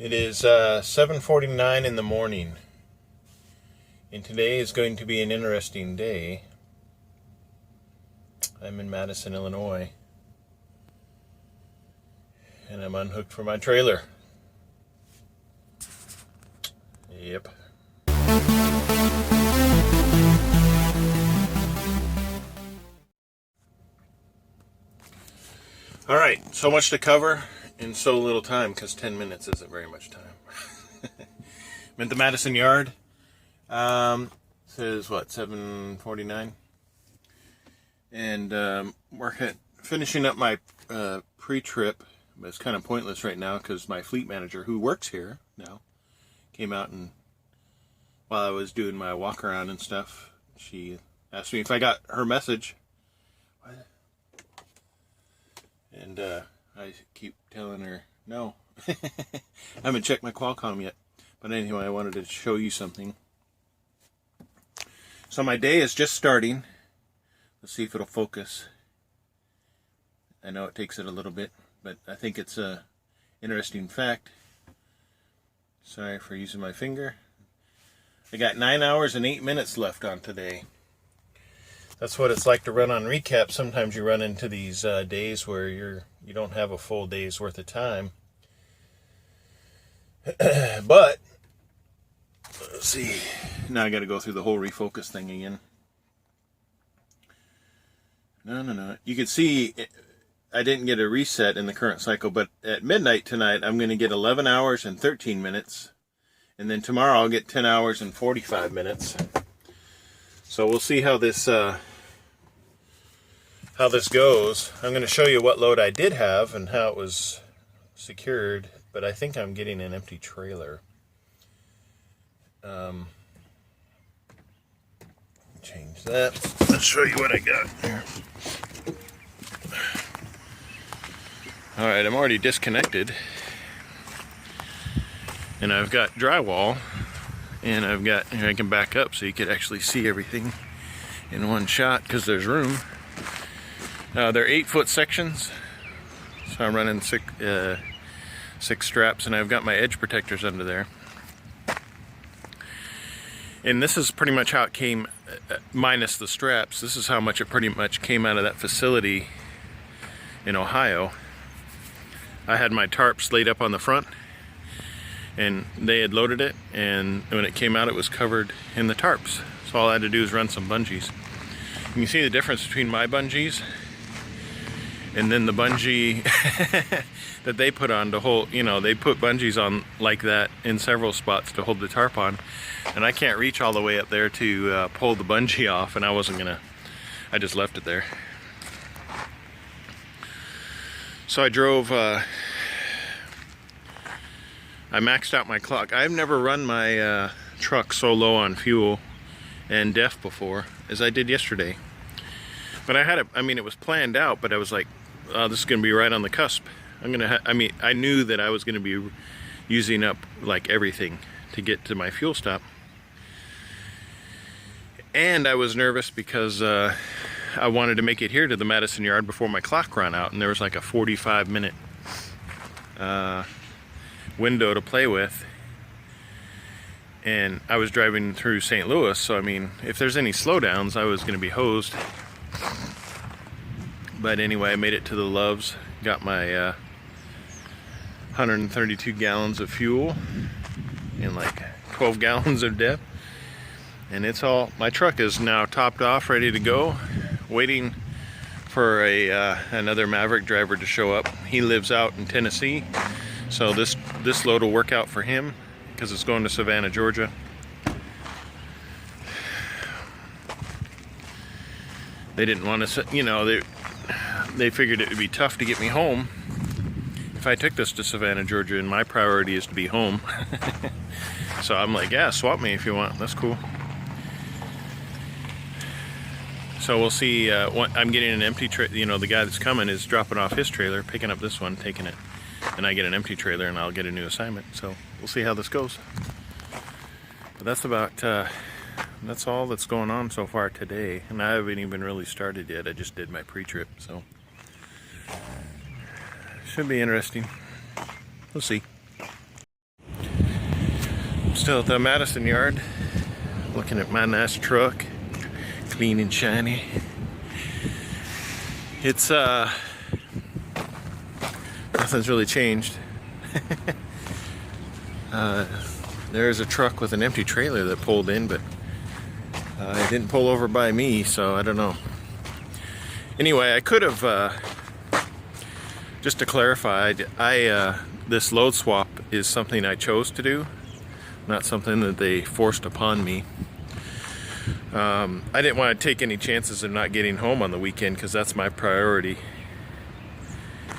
It is 7:49 in the morning, and today is going to be an interesting day. I'm in Madison, Illinois, and I'm unhooked from my trailer. Yep. Alright, so much to cover in so little time, because 10 minutes isn't very much time. I'm at the Madison yard. Says what, 7:49? And we're finishing up my pre-trip, but it's kind of pointless right now because my fleet manager, who works here now, came out, and while I was doing my walk around and stuff, she asked me if I got her message. What? And I keep telling her no. I haven't checked my Qualcomm yet. But anyway, I wanted to show you something. So my day is just starting. Let's see if it'll focus. I know it takes it a little bit, but I think it's a interesting fact. Sorry for using my finger. I got 9 hours and 8 minutes left on today. That's what it's like to run on recap. Sometimes you run into these days where you don't have a full day's worth of time. But let's see. Now I got to go through the whole refocus thing again. No. You can see I didn't get a reset in the current cycle, but at midnight tonight I'm going to get 11 hours and 13 minutes. And then tomorrow I'll get 10 hours and 45 minutes. So we'll see how this goes. I'm going to show you what load I did have and how it was secured, but I think I'm getting an empty trailer. Change that. Let's show you what I got here. Alright, I'm already disconnected. And I've got drywall. And I've got, here I can back up so you could actually see everything in one shot because there's room. They're 8-foot sections. So I'm running six straps, and I've got my edge protectors under there. And this is pretty much how it came, minus the straps. This is how much it pretty much came out of that facility in Ohio. I had my tarps laid up on the front, and they had loaded it, and when it came out it was covered in the tarps. So all I had to do is run some bungees. You can see the difference between my bungees and then the bungee that they put on to hold, they put bungees on like that in several spots to hold the tarp on, and I can't reach all the way up there to pull the bungee off, and I just left it there. So I drove, I maxed out my clock. I've never run my truck so low on fuel and DEF before as I did yesterday. But I had it, it was planned out, but I was like, this is going to be right on the cusp. I knew that I was going to be using up like everything to get to my fuel stop. And I was nervous because I wanted to make it here to the Madison yard before my clock ran out, and there was like a 45-minute window to play with. And I was driving through St. Louis, so if there's any slowdowns, I was going to be hosed. But anyway, I made it to the Loves, got my 132 gallons of fuel and like 12 gallons of DEF. And it's all, my truck is now topped off, ready to go, waiting for another Maverick driver to show up. He lives out in Tennessee, so this load will work out for him because it's going to Savannah, Georgia. They didn't want to, they figured it would be tough to get me home if I took this to Savannah, Georgia, and my priority is to be home. So I'm like, yeah, swap me if you want. That's cool. So we'll see. I'm getting an empty trailer. The guy that's coming is dropping off his trailer, picking up this one, taking it, and I get an empty trailer, and I'll get a new assignment. So we'll see how this goes. But that's about that's all that's going on so far today, and I haven't even really started yet. I just did my pre-trip, so should be interesting. We'll see. Still at the Madison yard, looking at my nice truck, clean and shiny. It's nothing's really changed. There's a truck with an empty trailer that pulled in, but it didn't pull over by me, so I don't know. Anyway, I could have, just to clarify, this load swap is something I chose to do, not something that they forced upon me. I didn't want to take any chances of not getting home on the weekend because that's my priority.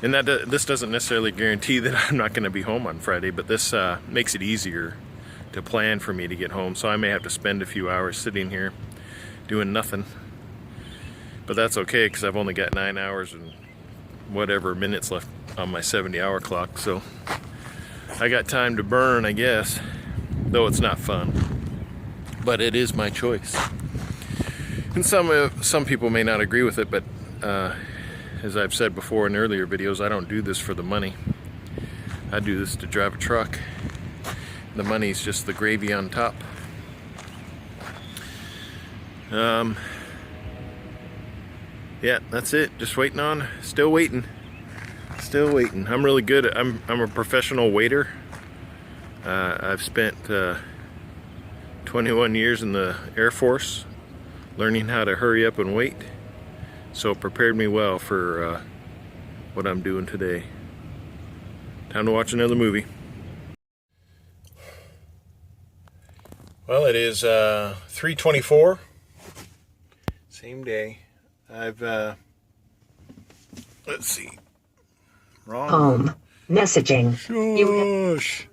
And this doesn't necessarily guarantee that I'm not going to be home on Friday, but this makes it easier to plan for me to get home. So I may have to spend a few hours sitting here doing nothing. But that's okay because I've only got 9 hours and whatever minutes left on my 70-hour clock. So I got time to burn, I guess, though it's not fun. But it is my choice. And some people may not agree with it, but as I've said before in earlier videos, I don't do this for the money. I do this to drive a truck. The money's just the gravy on top. Yeah, that's it. Just waiting on. Still waiting. Still waiting. I'm really good. I'm a professional waiter. I've spent 21 years in the Air Force, learning how to hurry up and wait. So it prepared me well for what I'm doing today. Time to watch another movie. Well, it is 3:24. Same day. I've let's see. Wrong. Home. Messaging. Shush.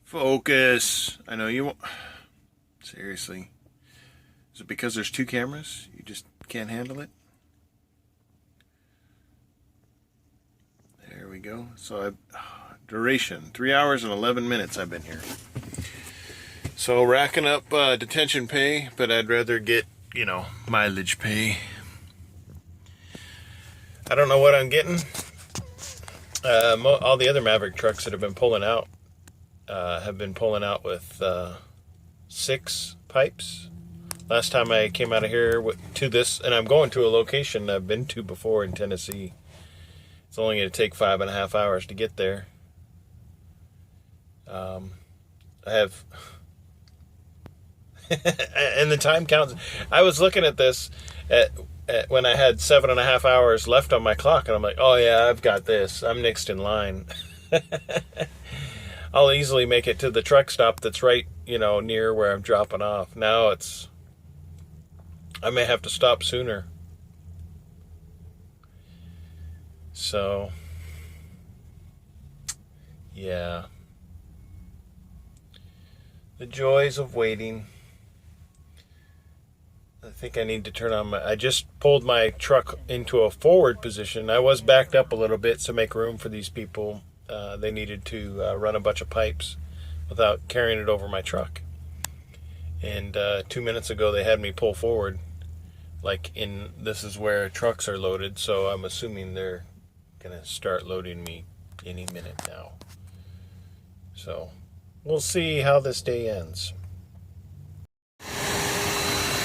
Focus. I know you won't. Seriously. Is it because there's two cameras? You just can't handle it? There we go. So duration, 3 hours and 11 minutes I've been here. So racking up detention pay, but I'd rather get, mileage pay. I don't know what I'm getting. All the other Maverick trucks that have been pulling out with 6 pipes. Last time I came out of here to this, and I'm going to a location I've been to before in Tennessee. It's only going to take 5.5 hours to get there. I have, and the time counts. I was looking at this when I had 7.5 hours left on my clock, and I'm like, oh yeah, I've got this. I'm next in line. I'll easily make it to the truck stop that's right, near where I'm dropping off. Now I may have to stop sooner. So, yeah. The joys of waiting. I think I need to turn on I just pulled my truck into a forward position. I was backed up a little bit to make room for these people. They needed to run a bunch of pipes without carrying it over my truck. And 2 minutes ago they had me pull forward. This is where trucks are loaded, so I'm assuming they're gonna start loading me any minute now. So we'll see how this day ends.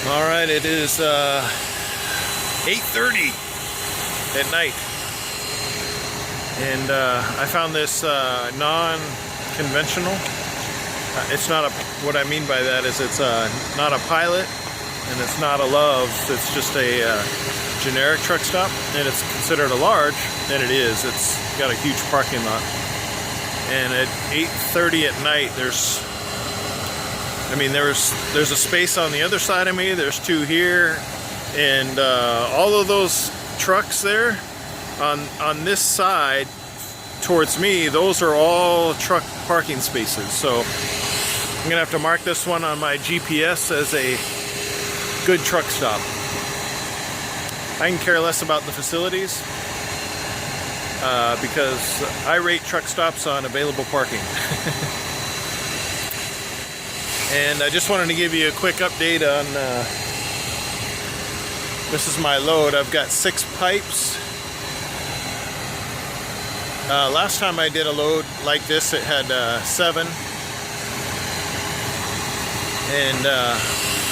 All right, it is 8:30 at night, and I found this non-conventional. It's not a. What I mean by that is it's not a Pilot. And it's not a Love's, it's just a generic truck stop, and it's considered a large, and it is. It's got a huge parking lot. And at 8:30 at night, there's a space on the other side of me, there's 2 here, and all of those trucks there, on this side, towards me, those are all truck parking spaces. So I'm gonna have to mark this one on my GPS as a good truck stop. I can care less about the facilities because I rate truck stops on available parking. And I just wanted to give you a quick update on this is my load. I've got 6 pipes Last time I did a load like this, it had 7. And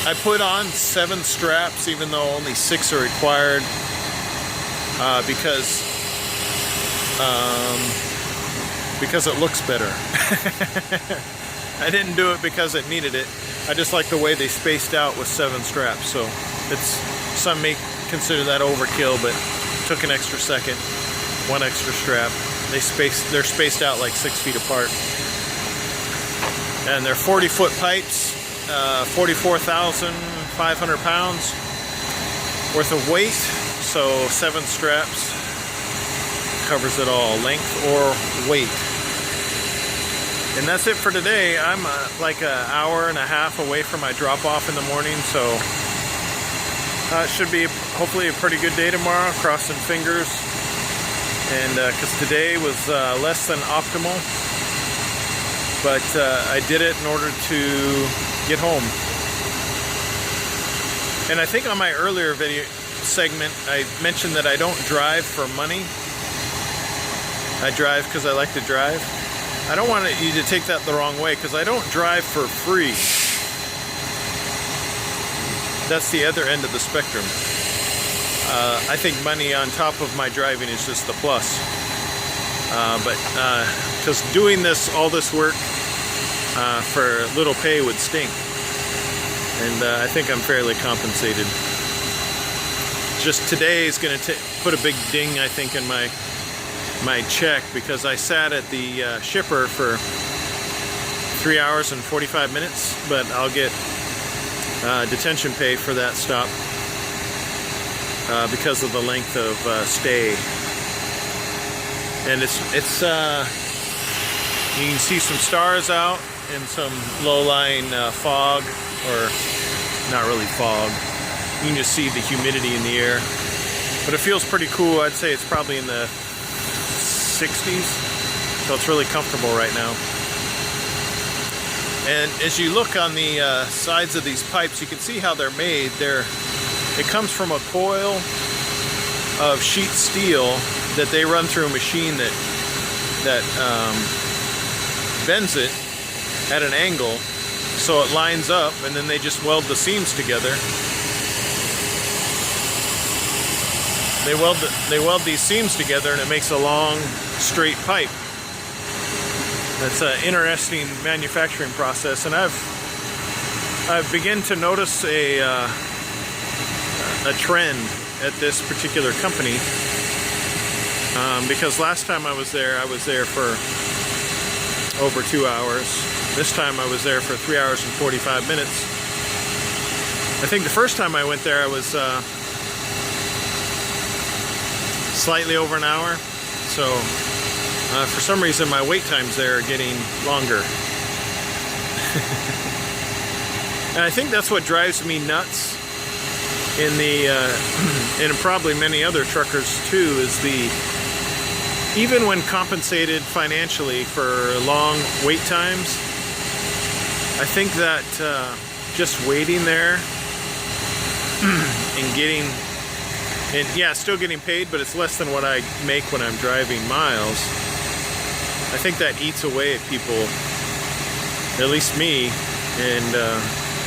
I put on 7 straps, even though only 6 are required, because it looks better. I didn't do it because it needed it. I just like the way they spaced out with 7 straps. So some may consider that overkill, but took an extra second, 1 extra strap. They're spaced out like 6 feet apart, and they're 40-foot pipes, 44,500 pounds worth of weight. So 7 straps covers it all, length or weight. And that's it for today. I'm like an hour and a half away from my drop-off in the morning, so it should be hopefully a pretty good day tomorrow, crossing fingers. And because today was less than optimal, but I did it in order to get home. And I think on my earlier video segment, I mentioned that I don't drive for money. I drive because I like to drive. I don't want you to take that the wrong way, because I don't drive for free. That's the other end of the spectrum. I think money on top of my driving is just the plus. Because doing all this work for little pay would stink. And I think I'm fairly compensated. Just today is going to put a big ding, I think, in my check, because I sat at the shipper for 3 hours and 45 minutes, but I'll get detention pay for that stop because of the length of stay. And it's you can see some stars out and some low-lying fog, or not really fog. You can just see the humidity in the air, but it feels pretty cool. I'd say it's probably in the 60s, so it's really comfortable right now. And as you look on the sides of these pipes, you can see how they're made. It comes from a coil of sheet steel that they run through a machine that bends it at an angle so it lines up, and then they just weld the seams together. They weld these seams together, and it makes a long, straight pipe. That's an interesting manufacturing process, and I've begun to notice a trend at this particular company, because last time I was there for over 2 hours. This time I was there for 3 hours and 45 minutes. I think the first time I went there I was slightly over an hour, so for some reason my wait times there are getting longer. And I think that's what drives me nuts in and probably many other truckers too, is even when compensated financially for long wait times, I think that just waiting there and still getting paid, but it's less than what I make when I'm driving miles. I think that eats away at people, at least me, and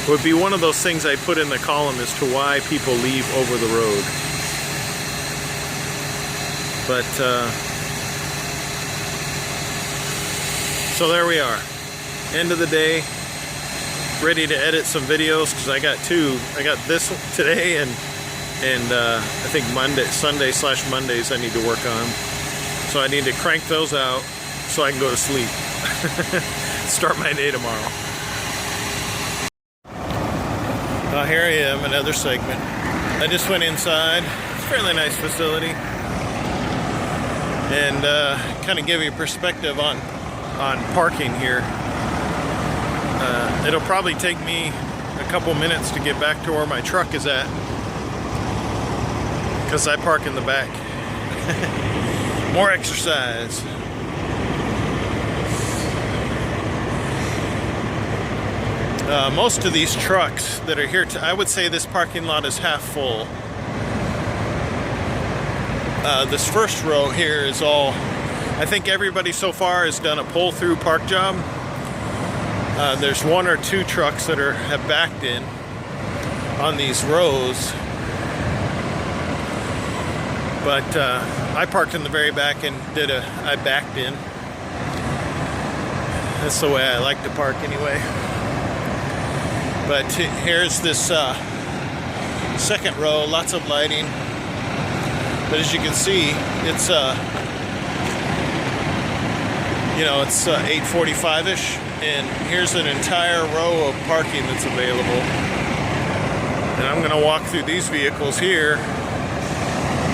would be one of those things I put in the column as to why people leave over the road. But so there we are, end of the day, ready to edit some videos, because I got this today and I think Sunday/Mondays I need to work on. So I need to crank those out so I can go to sleep. Start my day tomorrow. Here I am, another segment. I just went inside. It's a fairly nice facility. And kind of give you a perspective on parking here. It'll probably take me a couple minutes to get back to where my truck is at, because I park in the back. More exercise. Most of these trucks that are here, I would say this parking lot is half full. This first row here is all I think everybody so far has done a pull-through park job. There's one or two trucks that have backed in on these rows. But I parked in the very back and I backed in. That's the way I like to park anyway. But here's this second row, lots of lighting. But as you can see, it's it's 8:45-ish, and here's an entire row of parking that's available. And I'm going to walk through these vehicles here,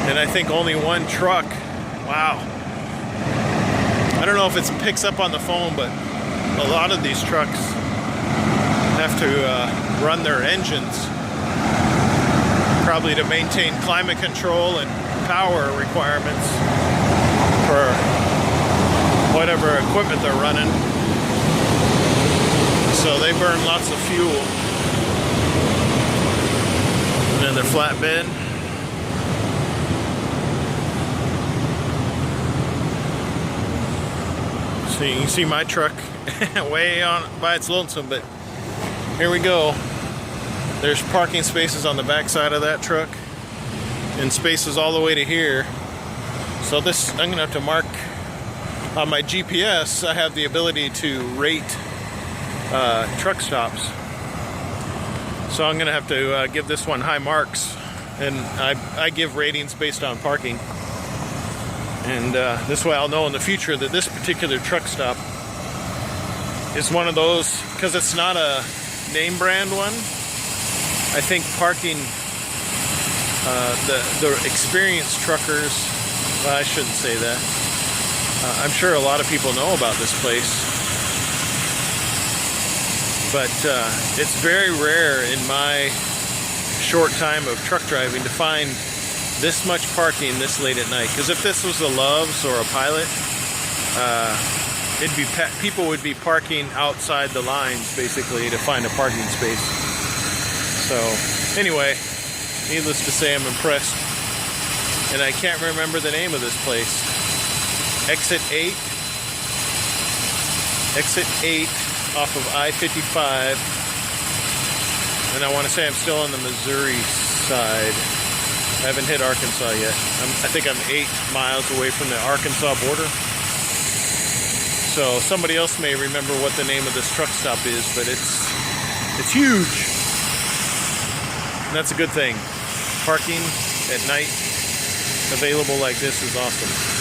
and I think only one truck. Wow. I don't know if it picks up on the phone, but a lot of these trucks have to run their engines, probably to maintain climate control and power requirements for whatever equipment they're running. So they burn lots of fuel. And then their flatbed. So you can see my truck way on by its lonesome, but here we go. There's parking spaces on the back side of that truck and spaces all the way to here. So this, I'm gonna have to mark on my GPS. I have the ability to rate truck stops. So I'm gonna have to give this one high marks, and I give ratings based on parking. And this way I'll know in the future that this particular truck stop is one of those, because it's not a name brand one. I think parking, the experienced truckers, well, I shouldn't say that. I'm sure a lot of people know about this place, but it's very rare in my short time of truck driving to find this much parking this late at night. Because if this was a Love's or a Pilot, people would be parking outside the lines basically to find a parking space. So anyway, needless to say, I'm impressed, and I can't remember the name of this place. Exit 8 off of I-55, and I want to say I'm still on the Missouri side. I haven't hit Arkansas yet. I think I'm 8 miles away from the Arkansas border. So somebody else may remember what the name of this truck stop is, but it's huge. And that's a good thing. Parking at night available like this is awesome.